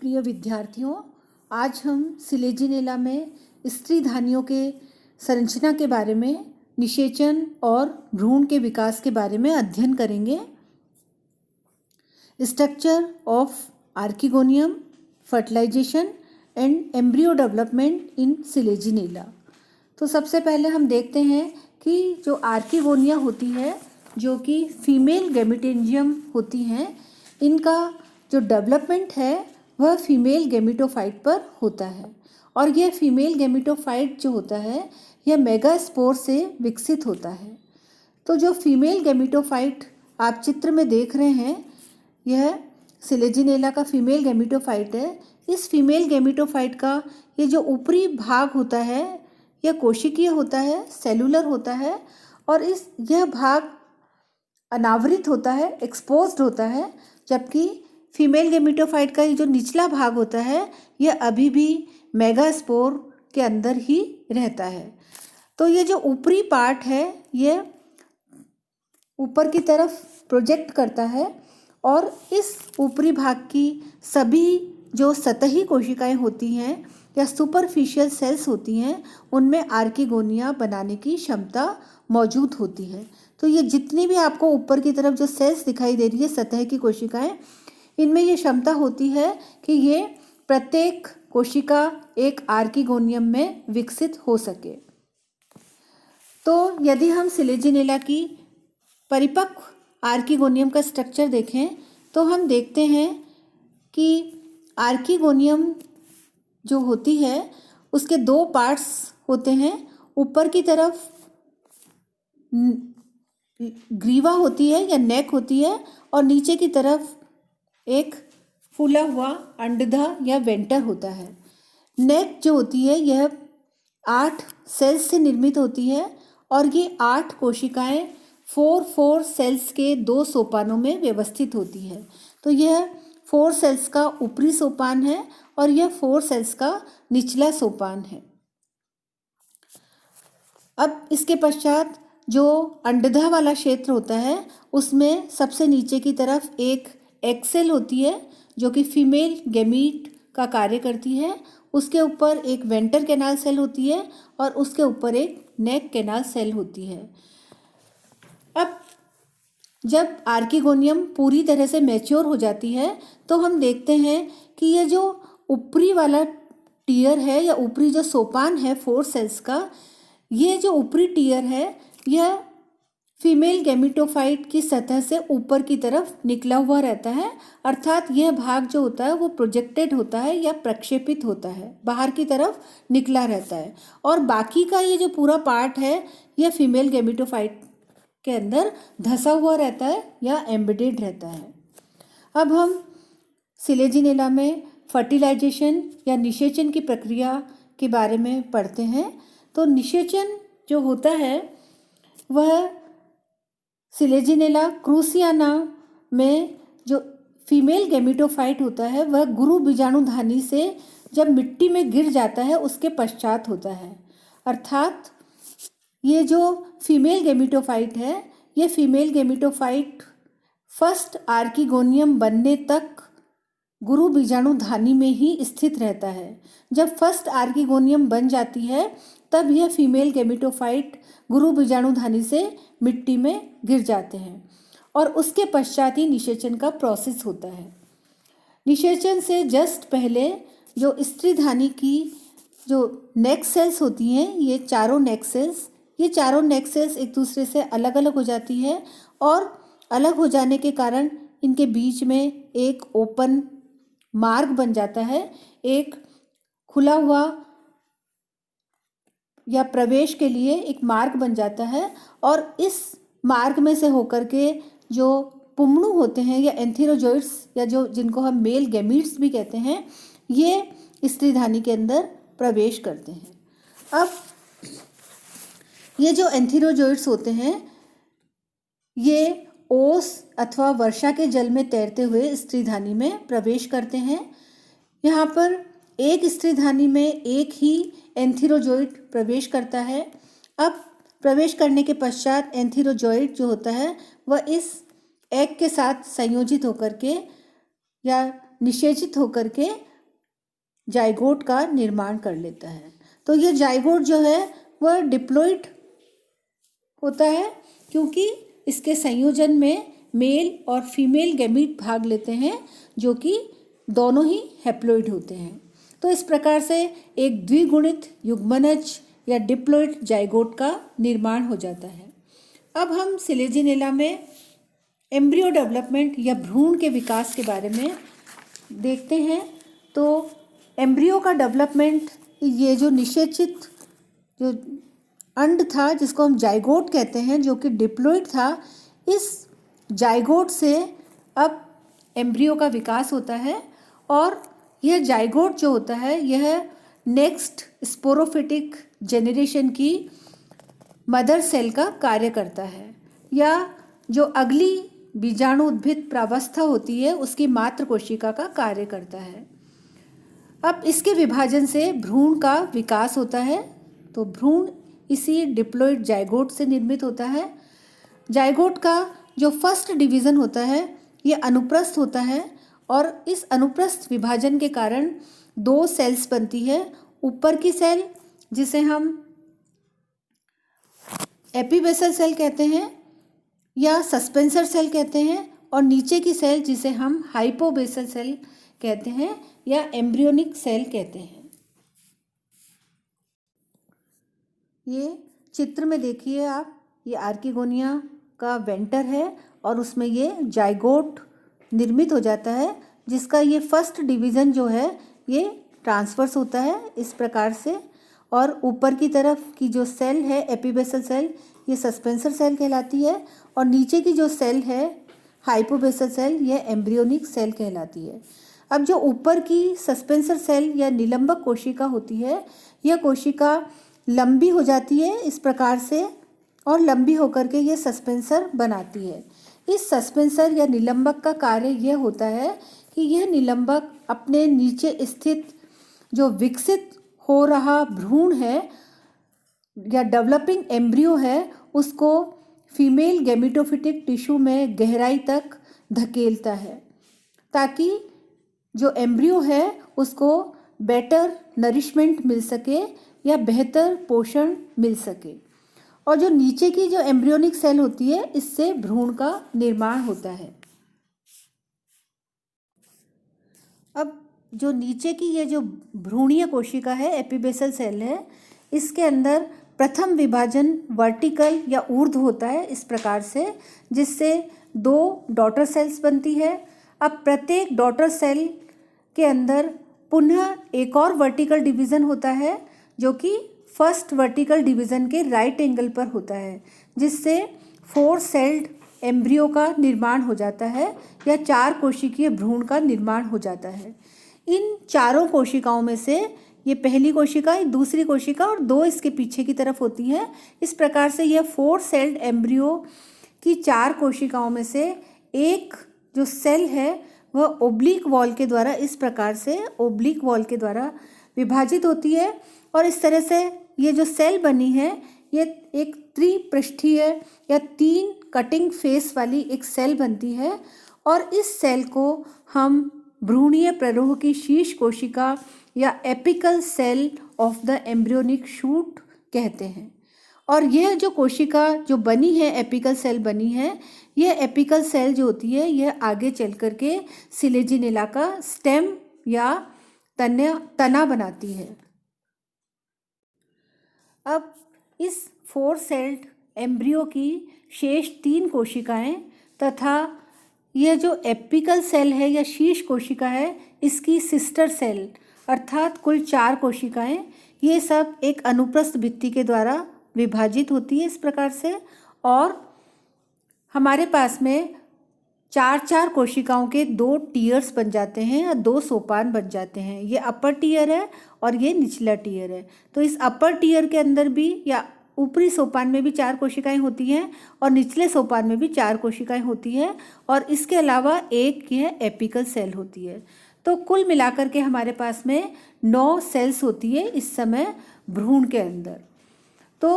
प्रिय विद्यार्थियों, आज हम सिलेजिनेला में स्त्रीधानियों के संरचना के बारे में, निषेचन और भ्रूण के विकास के बारे में अध्ययन करेंगे। Structure of archegonium, fertilization and embryo development in selaginella. तो सबसे पहले हम देखते हैं कि जो आर्किगोनिया होती है, जो कि फीमेल गैमेटेंजियम होती हैं, इनका जो डेवलपमेंट है वह फीमेल गैमेटोफाइट पर होता है। और यह फीमेल गैमेटोफाइट जो होता है यह मेगास्पोर से विकसित होता है। तो जो फीमेल गैमेटोफाइट आप चित्र में देख रहे हैं, यह सिलेजिनेला का फीमेल गैमेटोफाइट है। इस फीमेल गैमेटोफाइट का ये जो ऊपरी भाग होता है यह कोशिकीय होता है, सेलुलर होता है, और यह भाग अनावृत होता है, एक्सपोज्ड होता है, जबकि फीमेल गैमेटोफाइट का ये जो निचला भाग होता है यह अभी भी मेगास्पोर के अंदर ही रहता है। तो ये जो ऊपरी पार्ट है यह ऊपर की तरफ प्रोजेक्ट करता है, और इस ऊपरी भाग की सभी जो सतही कोशिकाएं होती हैं या सुपरफिशियल सेल्स होती हैं, उनमें आर्किगोनिया बनाने की क्षमता मौजूद होती है। तो ये जितनी भी आपको ऊपर की तरफ जो सेल्स दिखाई दे रही है, सतह की कोशिकाएं, इनमें ये क्षमता होती है कि ये प्रत्येक कोशिका एक आर्किगोनियम में विकसित हो सके। तो यदि हम सिलेजिनेला की परिपक्व आर्किगोनियम का स्ट्रक्चर देखें तो हम देखते हैं कि आर्किगोनियम जो होती है उसके दो पार्ट्स होते हैं। ऊपर की तरफ ग्रीवा होती है या नेक होती है, और नीचे की तरफ एक फूला हुआ अंडधा या वेंटर होता है। नेक जो होती है यह 8 सेल्स से निर्मित होती है, और ये 8 कोशिकाएं 4 सेल्स के 2 सोपानों में व्यवस्थित होती है। तो यह 4 सेल्स का ऊपरी सोपान है और यह 4 सेल्स का निचला सोपान है। अब इसके पश्चात जो अंडधा वाला क्षेत्र होता है उसमें सबसे नीचे की तरफ एक एग सेल होती है जो कि फीमेल गैमीट का कार्य करती है। उसके ऊपर एक वेंटर कैनाल सेल होती है और उसके ऊपर एक नेक कैनाल सेल होती है। अब जब आर्किगोनियम पूरी तरह से मैच्योर हो जाती है तो हम देखते हैं कि यह जो ऊपरी वाला टीयर है या ऊपरी जो सोपान है 4 सेल्स का, ये जो ऊपरी टीयर है यह फीमेल गैमेटोफाइट की सतह से ऊपर की तरफ निकला हुआ रहता है, अर्थात यह भाग जो होता है वो प्रोजेक्टेड होता है या प्रक्षेपित होता है, बाहर की तरफ निकला रहता है। और बाकी का ये जो पूरा पार्ट है यह फीमेल गैमेटोफाइट के अंदर धंसा हुआ रहता है या एम्बेडेड रहता है। अब हम सिलेजिनेला में फर्टिलाइजेशन या निषेचन की प्रक्रिया के बारे में पढ़ते हैं। तो निषेचन जो होता है वह सिलेजिनेला क्रूसियाना में जो फीमेल गैमेटोफाइट होता है वह गुरु बीजाणुधानी से जब मिट्टी में गिर जाता है उसके पश्चात होता है। अर्थात ये जो फीमेल गैमेटोफाइट है, ये फीमेल गैमेटोफाइट फर्स्ट आर्किगोनियम बनने तक गुरु बीजाणुधानी में ही स्थित रहता है। जब फर्स्ट आर्किगोनियम बन जाती है तब यह फीमेल गैमेटोफाइट गुरु बीजाणुधानी से मिट्टी में गिर जाते हैं, और उसके पश्चात ही निषेचन का प्रोसेस होता है। निषेचन से जस्ट पहले जो स्त्रीधानी की जो नेक सेल्स होती हैं, ये चारों नेक सेल्स एक दूसरे से अलग अलग हो जाती है, और अलग हो जाने के कारण इनके बीच में एक ओपन मार्ग बन जाता है, एक खुला हुआ या प्रवेश के लिए एक मार्ग बन जाता है। और इस मार्ग में से होकर के जो पुंगणु होते हैं या एंथीरोजोइड्स या जो जिनको हम मेल गैमीट्स भी कहते हैं, ये स्त्रीधानी के अंदर प्रवेश करते हैं। अब ये जो एंथीरोजोइड्स होते हैं ये ओस अथवा वर्षा के जल में तैरते हुए स्त्रीधानी में प्रवेश करते हैं। यहाँ पर एक स्त्रीधानी में एक ही एंथीरोजोइड प्रवेश करता है। अब प्रवेश करने के पश्चात एंथीरोजोइड जो होता है वह इस एग के साथ संयोजित होकर के या निषेचित होकर के जाइगोट का निर्माण कर लेता है। तो ये जाइगोट जो है वह डिप्लॉइड होता है, क्योंकि इसके संयोजन में मेल और फीमेल गैमीट भाग लेते हैं, जो कि दोनों ही हैप्लॉइड होते हैं। तो इस प्रकार से एक द्विगुणित युग्मनज या डिप्लॉइड जाइगोट का निर्माण हो जाता है। अब हम सिलेजिनेला में एम्ब्रियो डेवलपमेंट या भ्रूण के विकास के बारे में देखते हैं। तो एम्ब्रियो का डेवलपमेंट, ये जो निषेचित जो अंड था जिसको हम जाइगोट कहते हैं, जो कि डिप्लॉइड था, इस जाइगोट से अब एम्ब्रियो का विकास होता है और यह जाइगोट जो होता है यह नेक्स्ट स्पोरोफिटिक जेनरेशन की मदर सेल का कार्य करता है, या जो अगली बीजाणु उद्भिद प्रावस्था होती है उसकी मातृ कोशिका का कार्य करता है। अब इसके विभाजन से भ्रूण का विकास होता है। तो भ्रूण इसी डिप्लॉइड जाइगोट से निर्मित होता है। जाइगोट का जो फर्स्ट डिवीज़न होता है ये अनुप्रस्थ होता है और इस अनुप्रस्थ विभाजन के कारण दो सेल्स बनती है। ऊपर की सेल जिसे हम एपीबेसल सेल कहते हैं या सस्पेंसर सेल कहते हैं, और नीचे की सेल जिसे हम हाइपोबेसल सेल कहते हैं या एम्ब्रियोनिक सेल कहते हैं। ये चित्र में देखिए आप, ये आर्किगोनिया का वेंटर है और उसमें ये जाइगोट निर्मित हो जाता है, जिसका ये फर्स्ट डिवीज़न जो है ये ट्रांसवर्स होता है इस प्रकार से, और ऊपर की तरफ की जो सेल है एपीबेसल सेल ये सस्पेंसर सेल कहलाती है, और नीचे की जो सेल है हाइपोबेसल सेल यह एम्ब्रियोनिक सेल कहलाती है। अब जो ऊपर की सस्पेंसर सेल या निलंबक कोशिका होती है, यह कोशिका लंबी हो जाती है इस प्रकार से, और लंबी होकर के ये सस्पेंसर बनाती है। इस सस्पेंसर या निलंबक का कार्य यह होता है कि यह निलंबक अपने नीचे स्थित जो विकसित हो रहा भ्रूण है या डेवलपिंग एम्ब्रियो है उसको फीमेल गैमेटोफिटिक टिश्यू में गहराई तक धकेलता है, ताकि जो एम्ब्रियो है उसको बेटर नरिशमेंट मिल सके या बेहतर पोषण मिल सके। और जो नीचे की जो एम्ब्रियोनिक सेल होती है इससे भ्रूण का निर्माण होता है। अब जो नीचे की ये जो भ्रूणीय कोशिका है एपीबेसल सेल है, इसके अंदर प्रथम विभाजन वर्टिकल या ऊर्ध्व होता है इस प्रकार से, जिससे दो डॉटर सेल्स बनती है। अब प्रत्येक डॉटर सेल के अंदर पुनः एक और वर्टिकल डिवीज़न होता है जो कि फर्स्ट वर्टिकल डिवीज़न के राइट एंगल पर होता है, जिससे 4 सेल्ड एम्ब्रियो का निर्माण हो जाता है या 4 कोशिकीय भ्रूण का निर्माण हो जाता है। इन चारों कोशिकाओं में से ये पहली कोशिका, दूसरी कोशिका और 2 इसके पीछे की तरफ होती हैं। इस प्रकार से यह 4 सेल्ड एम्ब्रियो की 4 कोशिकाओं में से एक जो सेल है वह ओब्लिक वॉल के द्वारा, इस प्रकार से ओब्लिक वॉल के द्वारा विभाजित होती है, और इस तरह से ये जो सेल बनी है ये एक त्रिपृष्ठीय या 3 कटिंग फेस वाली एक सेल बनती है, और इस सेल को हम भ्रूणीय प्ररोह की शीर्ष कोशिका या apical cell of the embryonic shoot कहते हैं। और यह जो कोशिका जो बनी है, एपिकल सेल बनी है, यह एपिकल सेल जो होती है यह आगे चल कर के सिलेजिनेला का स्टेम या तना बनाती है। अब इस 4 सेल्ड एम्ब्रियो की शेष 3 कोशिकाएं तथा यह जो एपिकल सेल है या शीर्ष कोशिका है इसकी सिस्टर सेल अर्थात कुल 4 कोशिकाएं, ये सब एक अनुप्रस्थ भित्ति के द्वारा विभाजित होती है इस प्रकार से, और हमारे पास में 4 कोशिकाओं के 2 टीयर्स बन जाते हैं या 2 सोपान बन जाते हैं। ये अपर टीयर है और ये निचला टीयर है। तो इस अपर टीयर के अंदर भी या ऊपरी सोपान में भी 4 कोशिकाएं होती हैं और निचले सोपान में भी 4 कोशिकाएं होती हैं, और इसके अलावा एक यह एपिकल सेल होती है। तो कुल मिलाकर के हमारे पास में 9 सेल्स होती है इस समय भ्रूण के अंदर। तो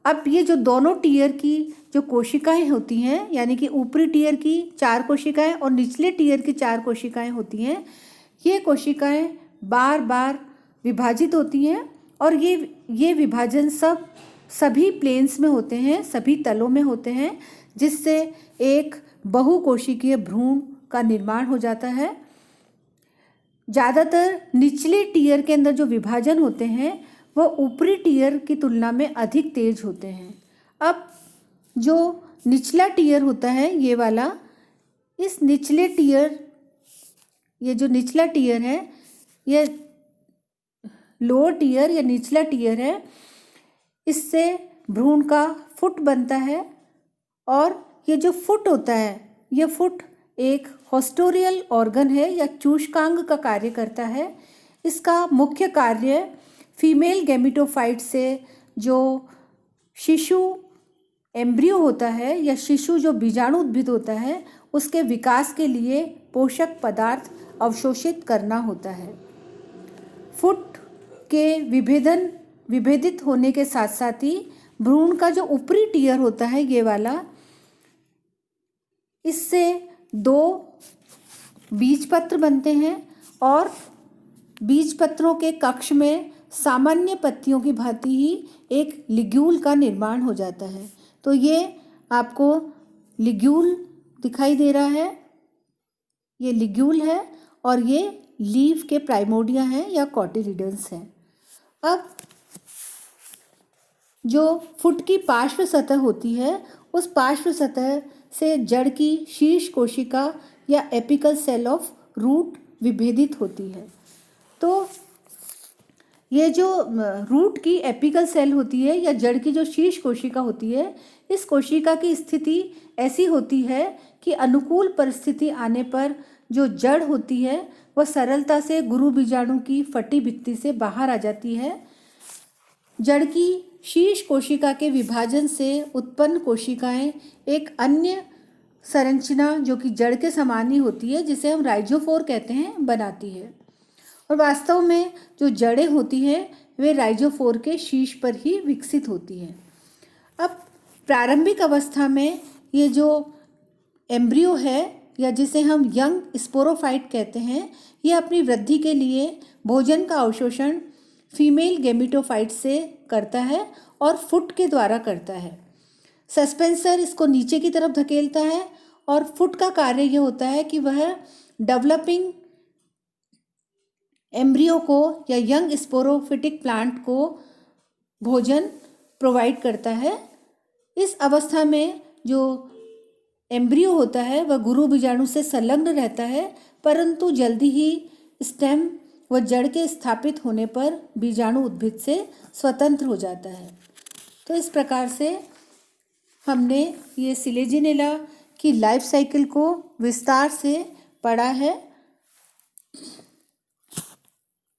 अब ये जो दोनों टीयर की जो कोशिकाएं होती हैं, यानी कि ऊपरी टीयर की 4 कोशिकाएं और निचले टीयर की 4 कोशिकाएं होती हैं, ये कोशिकाएं बार बार विभाजित होती हैं और ये विभाजन सभी प्लेन्स में होते हैं, सभी तलों में होते हैं, जिससे एक बहुकोशिकीय भ्रूण का निर्माण हो जाता है। ज़्यादातर निचले टीयर के अंदर जो विभाजन होते हैं वह ऊपरी टीयर की तुलना में अधिक तेज होते हैं। अब जो निचला टीयर होता है ये वाला, इस निचले टीयर, ये जो निचला टीयर है, ये लोअर टीयर या निचला टीयर है, इससे भ्रूण का फुट बनता है और ये जो फुट होता है, ये फुट एक होस्टोरियल ऑर्गन है या चूषकांग का कार्य करता है। इसका मुख्य कार्य फीमेल गैमेटोफाइट से जो शिशु एम्ब्रियो होता है या शिशु जो बीजाणु उद्भिद होता है उसके विकास के लिए पोषक पदार्थ अवशोषित करना होता है। फुट के विभेदित होने के साथ साथ ही भ्रूण का जो ऊपरी टीयर होता है ये वाला, इससे 2 बीजपत्र बनते हैं और बीजपत्रों के कक्ष में सामान्य पत्तियों की भांति ही एक लिग्यूल का निर्माण हो जाता है। तो ये आपको लिग्यूल दिखाई दे रहा है, ये लिग्यूल है और ये लीफ के प्राइमोर्डिया हैं या कॉटिलिडन्स हैं। अब जो फुट की पार्श्व सतह होती है उस पार्श्व सतह से जड़ की शीर्ष कोशिका या एपिकल सेल ऑफ रूट विभेदित होती है। तो ये जो रूट की एपिकल सेल होती है या जड़ की जो शीर्ष कोशिका होती है, इस कोशिका की स्थिति ऐसी होती है कि अनुकूल परिस्थिति आने पर जो जड़ होती है वह सरलता से गुरु बीजाणु की फटी भित्ति से बाहर आ जाती है। जड़ की शीर्ष कोशिका के विभाजन से उत्पन्न कोशिकाएं एक अन्य संरचना जो कि जड़ के समान ही होती है, जिसे हम राइजोफोर कहते हैं, बनाती है। और वास्तव में जो जड़ें होती हैं वे राइजोफोर के शीर्ष पर ही विकसित होती हैं। अब प्रारंभिक अवस्था में ये जो एम्ब्रियो है या जिसे हम यंग स्पोरोफाइट कहते हैं, ये अपनी वृद्धि के लिए भोजन का अवशोषण फीमेल गैमेटोफाइट से करता है और फुट के द्वारा करता है। सस्पेंसर इसको नीचे की तरफ धकेलता है और फुट का कार्य यह होता है कि वह डेवलपिंग एम्ब्रियो को या यंग स्पोरोफिटिक प्लांट को भोजन प्रोवाइड करता है। इस अवस्था में जो एम्ब्रियो होता है वह गुरु बीजाणु से संलग्न रहता है, परंतु जल्दी ही स्टेम व जड़ के स्थापित होने पर बीजाणु उद्भिद से स्वतंत्र हो जाता है। तो इस प्रकार से हमने ये सिलेजिनेला की लाइफ साइकिल को विस्तार से पढ़ा है।